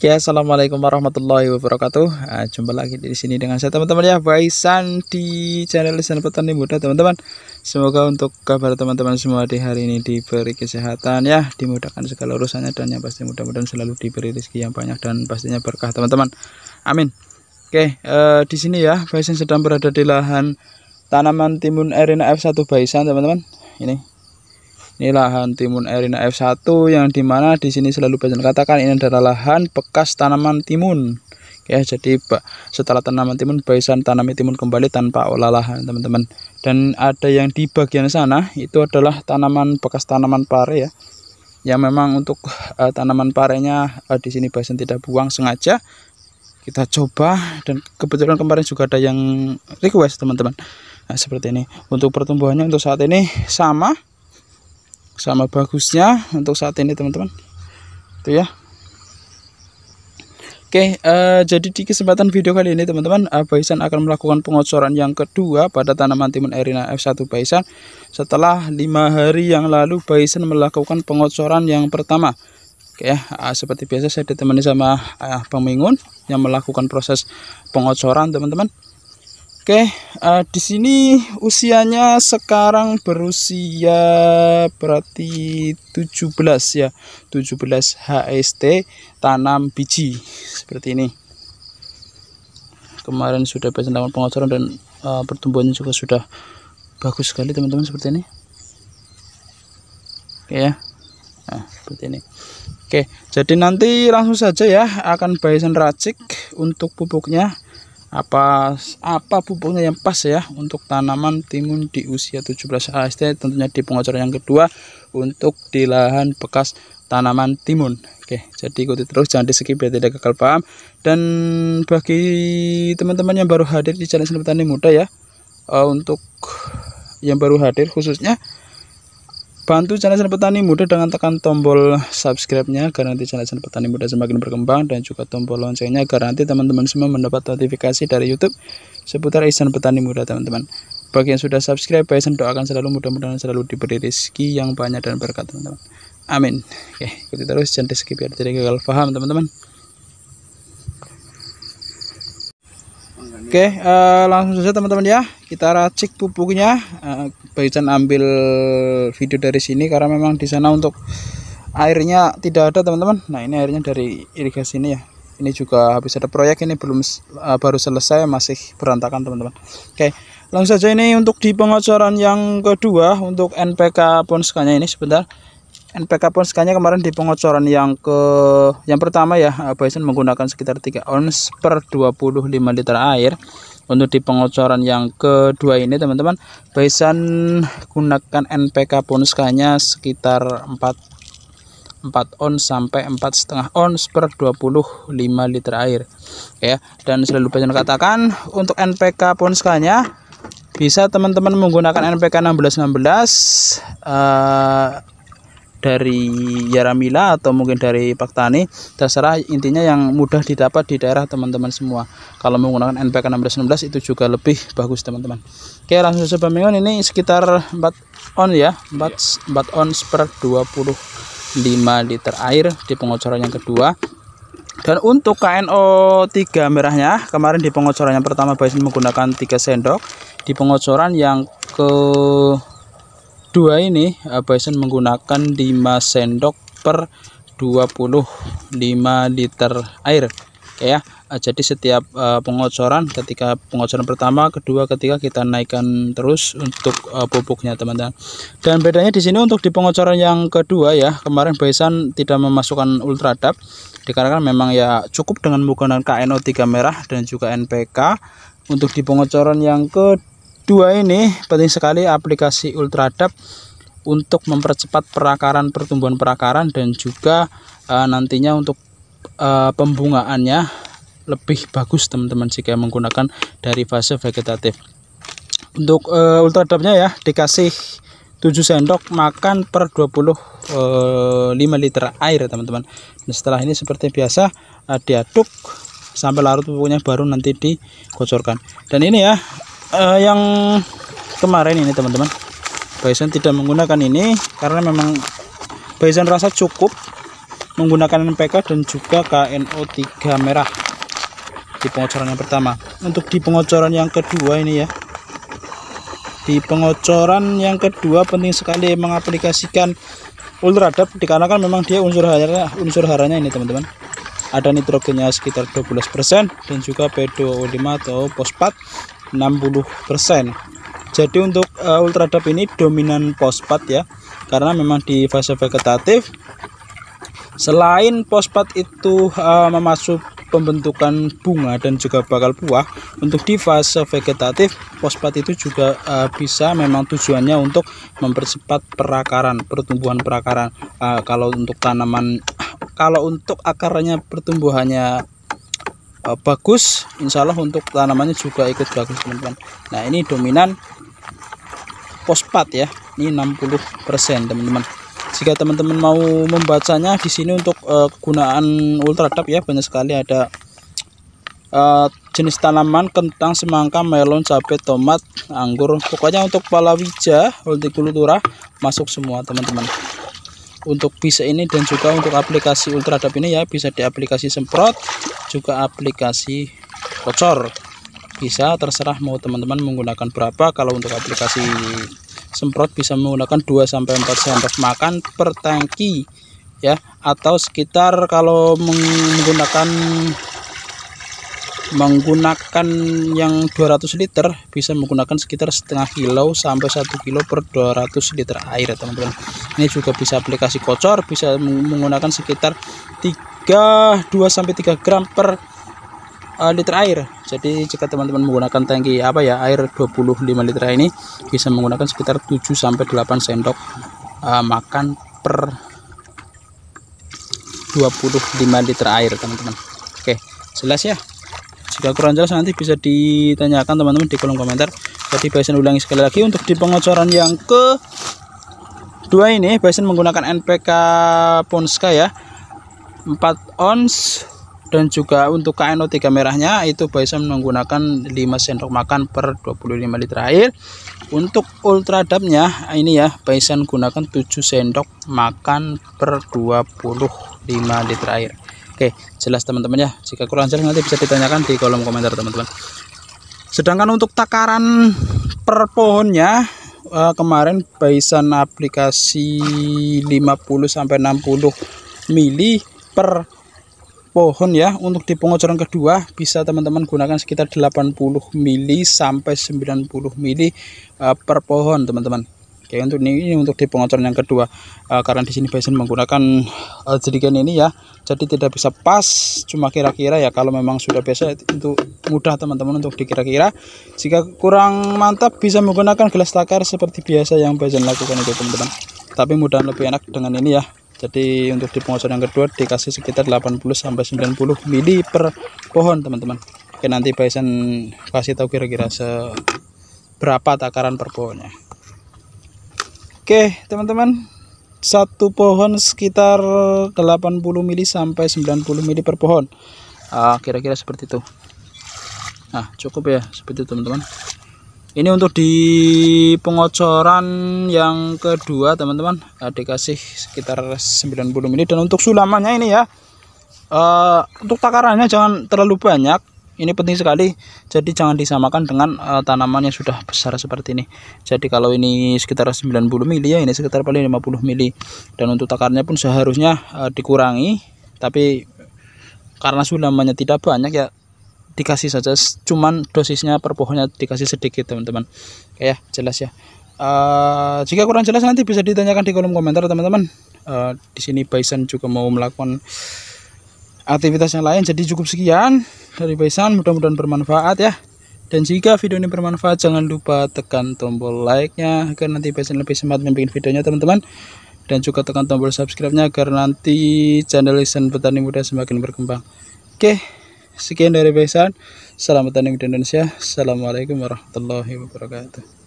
Ya, assalamualaikum warahmatullahi wabarakatuh. Jumpa lagi di sini dengan saya teman-teman ya, Baisan di channel Lisan Petani Muda teman-teman. Semoga untuk kabar teman-teman semua di hari ini diberi kesehatan ya, dimudahkan segala urusannya dan yang pasti mudah-mudahan selalu diberi rezeki yang banyak dan pastinya berkah teman-teman. Amin. Oke, di sini ya, Baisan sedang berada di lahan tanaman timun Erina F1 Baisan teman-teman. Ini lahan timun Erina F1 yang dimana di sini selalu Baisan katakan ini adalah lahan bekas tanaman timun. Ya, jadi setelah tanaman timun Baisan tanami timun kembali tanpa olah lahan teman-teman. Dan ada yang di bagian sana itu adalah tanaman bekas tanaman pare ya. Yang memang untuk tanaman parenya di sini Baisan tidak buang sengaja. Kita coba dan kebetulan kemarin juga ada yang request teman-teman. Nah, seperti ini. Untuk pertumbuhannya untuk saat ini sama bagusnya untuk saat ini teman-teman itu ya. Oke, jadi di kesempatan video kali ini teman-teman, Baisan akan melakukan pengocoran yang kedua pada tanaman timun Erina F1 Baisan. Setelah 5 hari yang lalu Baisan melakukan pengocoran yang pertama. Oke ya, seperti biasa saya ditemani sama Bang Mingun yang melakukan proses pengocoran teman-teman. Oke, di sini usianya sekarang berusia berarti 17 ya, 17 HST tanam biji seperti ini. Kemarin sudah Baisan lakukan pengocoran dan pertumbuhannya juga sudah bagus sekali teman-teman seperti ini. Oke ya, nah seperti ini. Oke, jadi nanti langsung saja ya akan Baisan racik untuk pupuknya. Apa pupuknya yang pas ya untuk tanaman timun di usia 17 HST, tentunya di pengocoran yang kedua untuk di lahan bekas tanaman timun. Oke, jadi ikuti terus, jangan di skip biar tidak gagal paham. Dan bagi teman-teman yang baru hadir di channel Lisan Petani Muda ya, untuk yang baru hadir khususnya bantu channel Lisan Petani Muda dengan tekan tombol subscribe-nya agar nanti channel Lisan Petani Muda semakin berkembang, dan juga tombol loncengnya agar nanti teman-teman semua mendapat notifikasi dari YouTube seputar Lisan Petani Muda teman-teman. Bagi yang sudah subscribe, Baisan doakan selalu mudah-mudahan selalu diberi rezeki yang banyak dan berkat teman-teman. Amin. Oke, ikuti terus, jangan di skip biar tidak gagal paham teman-teman. Oke, langsung saja teman-teman ya, kita racik pupuknya. Baisan ambil video dari sini karena memang di sana untuk airnya tidak ada teman-teman. Nah, ini airnya dari irigasi ini ya. Ini juga habis ada proyek, ini baru selesai, masih berantakan teman-teman. Oke, langsung saja ini untuk di pengocoran yang kedua untuk NPK Ponskanya ini sebentar. NPK Ponskanya kemarin di pengocoran yang pertama ya, Baisan menggunakan sekitar 3 ons per 25 liter air. Untuk di pengocoran yang kedua ini teman-teman, Baisan gunakan NPK Ponskanya sekitar 4 ons sampai 4,5 ons per 25 liter air ya. Dan selalu Baisan katakan untuk NPK Ponskanya bisa teman-teman menggunakan NPK 1616 dari Yaramila atau mungkin dari Paktani, terserah, intinya yang mudah didapat di daerah teman-teman semua. Kalau menggunakan NPK 1616 itu juga lebih bagus teman-teman. Oke, langsung saja Bang, ini sekitar 4 on ya, 4 ons per 25 liter air di pengocoran yang kedua. Dan untuk KNO 3 merahnya kemarin di pengocoran yang pertama Baisan menggunakan 3 sendok. Di pengocoran yang kedua ini Baisan menggunakan 5 sendok per 25 liter air. Oke ya, jadi setiap pengocoran, ketika pengocoran pertama, kedua, ketiga kita naikkan terus untuk pupuknya teman-teman. Dan bedanya di sini untuk di pengocoran yang kedua ya, kemarin Baisan tidak memasukkan Ultradap dikarenakan memang ya cukup dengan menggunakan KNO 3 merah dan juga NPK. Untuk di pengocoran yang kedua ini penting sekali aplikasi Ultradap untuk mempercepat pertumbuhan perakaran dan juga nantinya untuk pembungaannya lebih bagus teman-teman jika menggunakan dari fase vegetatif. Untuk Ultradapnya ya dikasih 7 sendok makan per 25 liter air teman-teman. Dan setelah ini seperti biasa diaduk sampai larut pupuknya, baru nanti dikocorkan. Dan ini ya yang kemarin ini teman-teman, Baisan tidak menggunakan ini karena memang Baisan rasa cukup menggunakan NPK dan juga KNO3 merah di pengocoran yang pertama. Untuk di pengocoran yang kedua ini ya, di pengocoran yang kedua penting sekali mengaplikasikan Ultradap dikarenakan memang dia unsur haranya ini teman-teman, ada nitrogennya sekitar 12% dan juga P2O5 atau fosfat 60%. Jadi untuk Ultradap ini dominan fosfat ya, karena memang di fase vegetatif selain fosfat itu memasuk pembentukan bunga dan juga bakal buah, untuk di fase vegetatif fosfat itu juga bisa memang tujuannya untuk mempercepat pertumbuhan perakaran. Kalau untuk tanaman, kalau untuk akarnya pertumbuhannya bagus, insya Allah untuk tanamannya juga ikut bagus teman-teman. Nah ini dominan fosfat ya, ini 60% teman-teman. Jika teman-teman mau membacanya di sini untuk kegunaan Ultradap ya, banyak sekali ada jenis tanaman kentang, semangka, melon, cabai, tomat, anggur, pokoknya untuk palawija, hortikultura masuk semua teman-teman. Untuk bisa ini dan juga untuk aplikasi Ultradap ini ya, bisa diaplikasi semprot, juga aplikasi kocor, bisa terserah mau teman-teman menggunakan berapa. Kalau untuk aplikasi semprot bisa menggunakan 2-4 sendok makan per tangki ya, atau sekitar kalau menggunakan yang 200 liter bisa menggunakan sekitar setengah kilo sampai 1 kilo per 200 liter air teman-teman. Ini juga bisa aplikasi kocor, bisa menggunakan sekitar 2-3 gram per liter air. Jadi jika teman-teman menggunakan tangki air 25 liter ini bisa menggunakan sekitar 7-8 sendok makan per 25 liter air teman-teman. Oke, jelas ya? Jika kurang jelas nanti bisa ditanyakan teman-teman di kolom komentar. Jadi Baisan ulangi sekali lagi, untuk di pengocoran yang kedua ini Baisan menggunakan NPK Ponska ya, 4 ons, dan juga untuk KNO3 merahnya itu Baisan menggunakan 5 sendok makan per 25 liter air. Untuk Ultradapnya ini ya, Baisan gunakan 7 sendok makan per 25 liter air. Oke, jelas teman-teman ya. Jika kurang jelas nanti bisa ditanyakan di kolom komentar teman-teman. Sedangkan untuk takaran per pohonnya kemarin Baisan aplikasi 50-60 mili per pohon ya. Untuk di pengocoran kedua bisa teman-teman gunakan sekitar 80 mili sampai 90 mili per pohon teman-teman. Oke, untuk ini untuk di pengocoran yang kedua, karena di sini Baisan menggunakan jadikan ini ya, jadi tidak bisa pas, cuma kira-kira ya. Kalau memang sudah biasa itu mudah teman-teman untuk dikira-kira. Jika kurang mantap bisa menggunakan gelas takar seperti biasa yang Baisan lakukan itu teman-teman, tapi mudah lebih enak dengan ini ya. Jadi untuk di pengocoran yang kedua dikasih sekitar 80-90 mili per pohon teman-teman. Oke, nanti Baisan kasih tahu kira-kira seberapa takaran per pohonnya. Oke teman-teman, satu pohon sekitar 80 mili sampai 90 mili per pohon, kira-kira seperti itu. Nah cukup ya seperti itu teman-teman. Ini untuk di pengocoran yang kedua teman-teman, dikasih sekitar 90 mili. Dan untuk sulamannya ini ya, untuk takarannya jangan terlalu banyak, ini penting sekali. Jadi jangan disamakan dengan tanaman yang sudah besar seperti ini. Jadi kalau ini sekitar 90 mili ya, ini sekitar paling 50 mili. Dan untuk takarnya pun seharusnya dikurangi, tapi karena sulamannya tidak banyak ya dikasih saja, cuman dosisnya per pohonnya dikasih sedikit teman-teman. Oke ya, jelas ya. Jika kurang jelas nanti bisa ditanyakan di kolom komentar teman-teman. Di sini Baisan juga mau melakukan aktivitas yang lain. Jadi cukup sekian dari Baisan, mudah-mudahan bermanfaat ya. Dan jika video ini bermanfaat jangan lupa tekan tombol like-nya agar nanti Baisan lebih semangat membuat videonya teman-teman. Dan juga tekan tombol subscribe-nya agar nanti channel Lisan Petani Muda semakin berkembang. Oke, sekian dari Baisan. Salam petani muda Indonesia. Assalamualaikum warahmatullahi wabarakatuh.